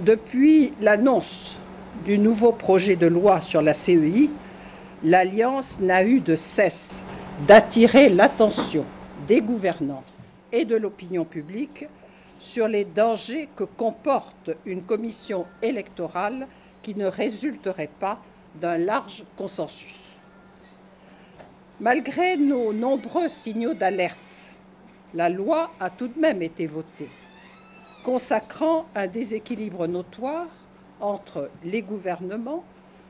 Depuis l'annonce du nouveau projet de loi sur la CEI, l'Alliance n'a eu de cesse d'attirer l'attention des gouvernants et de l'opinion publique sur les dangers que comporte une commission électorale qui ne résulterait pas d'un large consensus. Malgré nos nombreux signaux d'alerte, la loi a tout de même été votée, consacrant un déséquilibre notoire entre les gouvernements,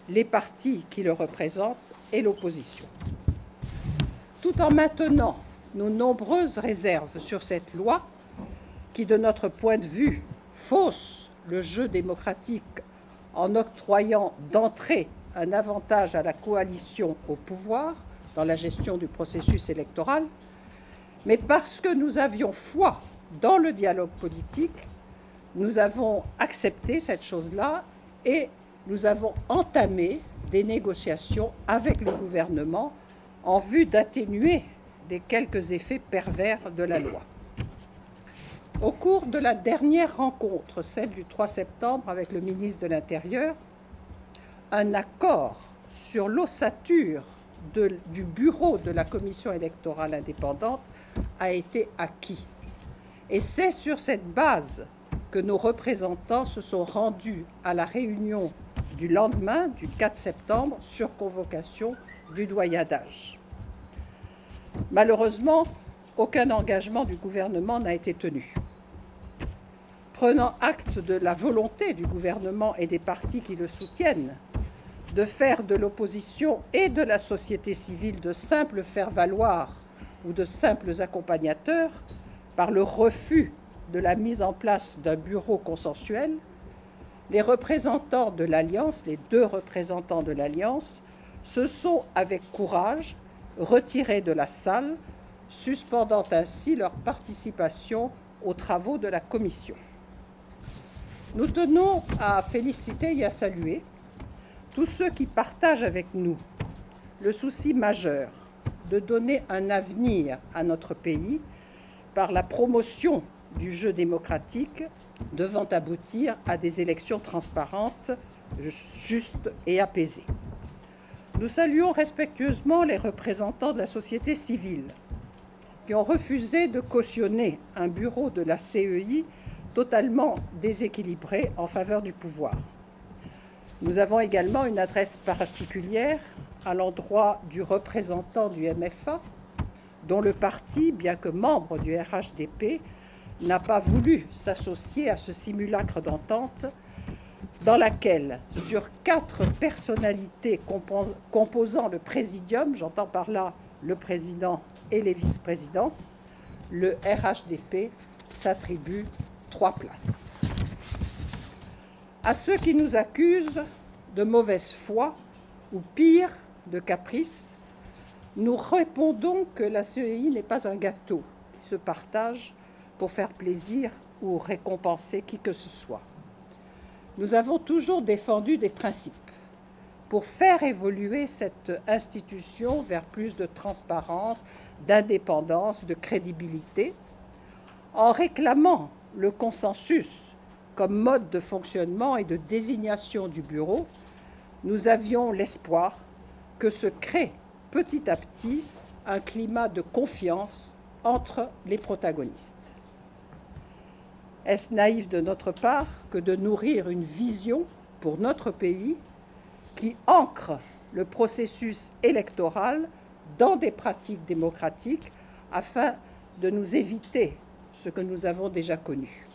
les partis qui le représentent et l'opposition. Tout en maintenant nos nombreuses réserves sur cette loi, qui, de notre point de vue, fausse le jeu démocratique en octroyant d'entrée un avantage à la coalition au pouvoir dans la gestion du processus électoral, mais parce que nous avions foi dans le dialogue politique, nous avons accepté cette chose-là et nous avons entamé des négociations avec le gouvernement en vue d'atténuer les quelques effets pervers de la loi. Au cours de la dernière rencontre, celle du 3 septembre avec le ministre de l'Intérieur, un accord sur l'ossature du bureau de la Commission électorale indépendante a été acquis. Et c'est sur cette base que nos représentants se sont rendus à la réunion du lendemain, du 4 septembre, sur convocation du doyen d'âge. Malheureusement, aucun engagement du gouvernement n'a été tenu. Prenant acte de la volonté du gouvernement et des partis qui le soutiennent de faire de l'opposition et de la société civile de simples faire-valoir ou de simples accompagnateurs par le refus de la mise en place d'un bureau consensuel, les représentants de l'Alliance, les deux représentants de l'Alliance, se sont avec courage retirés de la salle, suspendant ainsi leur participation aux travaux de la Commission. Nous tenons à féliciter et à saluer tous ceux qui partagent avec nous le souci majeur de donner un avenir à notre pays par la promotion du jeu démocratique devant aboutir à des élections transparentes, justes et apaisées. Nous saluons respectueusement les représentants de la société civile qui ont refusé de cautionner un bureau de la CEI totalement déséquilibré en faveur du pouvoir. Nous avons également une adresse particulière à l'endroit du représentant du MFA, dont le parti, bien que membre du RHDP, n'a pas voulu s'associer à ce simulacre d'entente dans laquelle, sur 4 personnalités composant le présidium, j'entends par là le président et les vice-présidents, le RHDP s'attribue 3 places. À ceux qui nous accusent de mauvaise foi ou pire, de caprice, nous répondons que la CEI n'est pas un gâteau qui se partage pour faire plaisir ou récompenser qui que ce soit. Nous avons toujours défendu des principes pour faire évoluer cette institution vers plus de transparence, d'indépendance, de crédibilité, en réclamant le consensus comme mode de fonctionnement et de désignation du bureau. Nous avions l'espoir que se crée petit à petit un climat de confiance entre les protagonistes. Est-ce naïf de notre part que de nourrir une vision pour notre pays qui ancre le processus électoral dans des pratiques démocratiques afin de nous éviter ce que nous avons déjà connu ?